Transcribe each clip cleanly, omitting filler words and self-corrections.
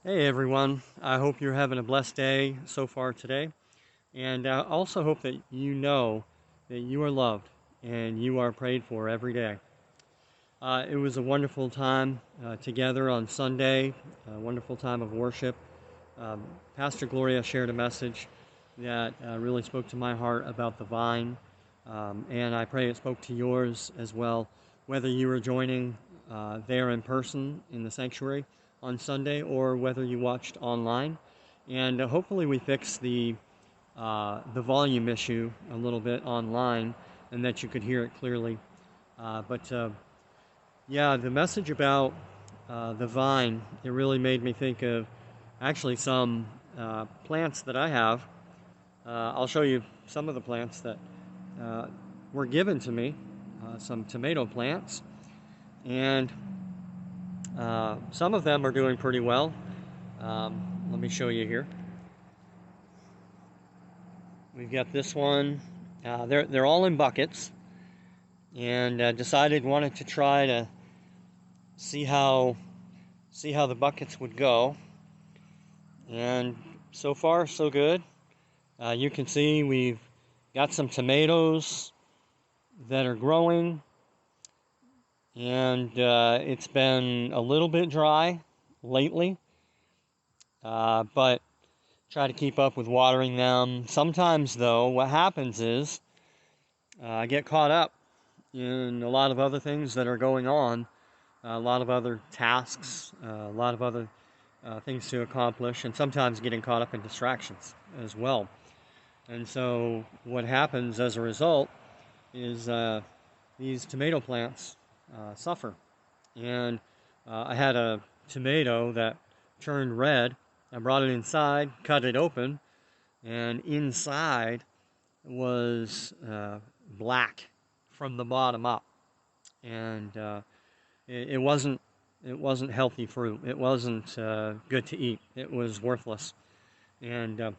Hey everyone, I hope you're having a blessed day so far today. And I also hope that you know that you are loved and you are prayed for every day. It was a wonderful time together on Sunday, a wonderful time of worship. Um, Pastor Gloria shared a message that really spoke to my heart about the vine, and I pray it spoke to yours as well, whether you were joining there in person in the sanctuary on Sunday or whether you watched online. And hopefully we fixed the volume issue a little bit online and that you could hear it clearly. But yeah, the message about the vine, it really made me think of actually some plants that I have. I'll show you some of the plants that uh, were given to me, some tomato plants, and some of them are doing pretty well. Let me show you here. We've got this one. They're all in buckets, and decided wanted to try to see how the buckets would go. And so far, so good. You can see we've got some tomatoes that are growing, and it's been a little bit dry lately, but try to keep up with watering them. Sometimes, though, what happens is I get caught up in a lot of other things that are going on, a lot of other tasks, a lot of other things to accomplish, and sometimes getting caught up in distractions as well. And so, what happens as a result is these tomato plants suffer. And I had a tomato that turned red. I brought it inside, cut it open, and inside was black from the bottom up. And it wasn't healthy fruit. It wasn't good to eat. It was worthless. And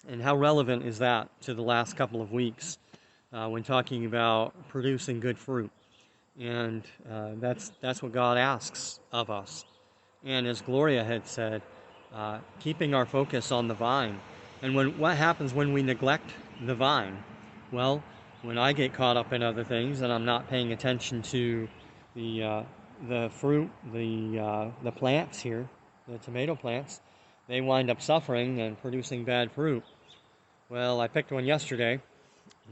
and how relevant is that to the last couple of weeks when talking about producing good fruit? And that's what God asks of us. And as Gloria had said, keeping our focus on the vine. And what happens when we neglect the vine? Well, when I get caught up in other things and I'm not paying attention to the uh, the fruit, the plants here, the tomato plants, they wind up suffering and producing bad fruit. Well, I picked one yesterday,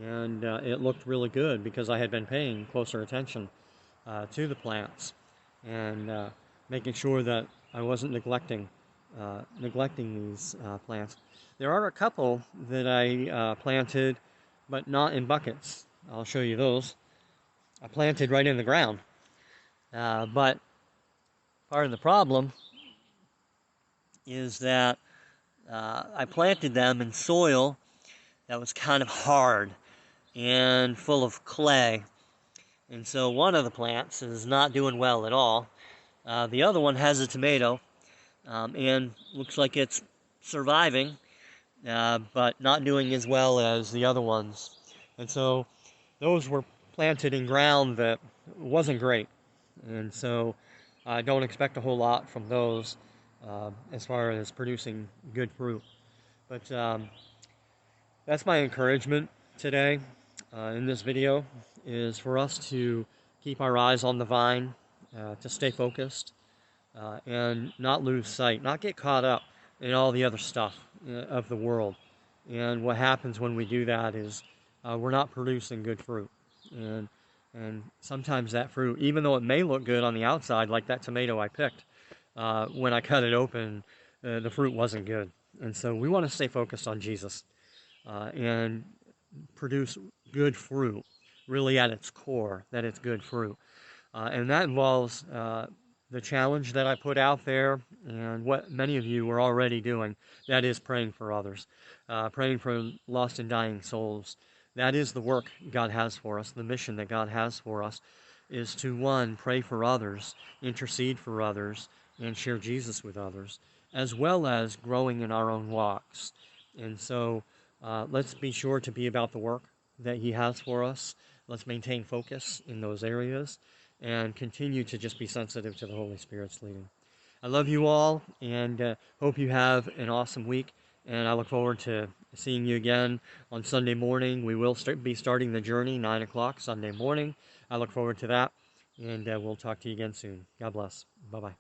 and it looked really good because I had been paying closer attention to the plants and making sure that I wasn't neglecting these plants. There are a couple that I planted, but not in buckets. I'll show you those. I planted right in the ground, but part of the problem is that I planted them in soil that was kind of hard and full of clay. And so one of the plants is not doing well at all. The other one has a tomato and looks like it's surviving, but not doing as well as the other ones. And so those were planted in ground that wasn't great. And so I don't expect a whole lot from those as far as producing good fruit. But that's my encouragement today in this video is for us to keep our eyes on the vine, to stay focused, and not lose sight, not get caught up in all the other stuff of the world. And what happens when we do that is we're not producing good fruit. And and sometimes that fruit, even though it may look good on the outside, like that tomato I picked, when I cut it open, the fruit wasn't good. And so we want to stay focused on Jesus and produce good fruit, really at its core, that it's good fruit. And that involves the challenge that I put out there and what many of you are already doing. That is praying for others, praying for lost and dying souls. That is the work God has for us, the mission that God has for us is to, one, pray for others, intercede for others, and share Jesus with others, as well as growing in our own walks. And so let's be sure to be about the work that He has for us. Let's maintain focus in those areas and continue to just be sensitive to the Holy Spirit's leading. I love you all, and hope you have an awesome week. And I look forward to seeing you again on Sunday morning. We will be starting the journey 9 o'clock Sunday morning. I look forward to that, and we'll talk to you again soon. God bless. Bye-bye.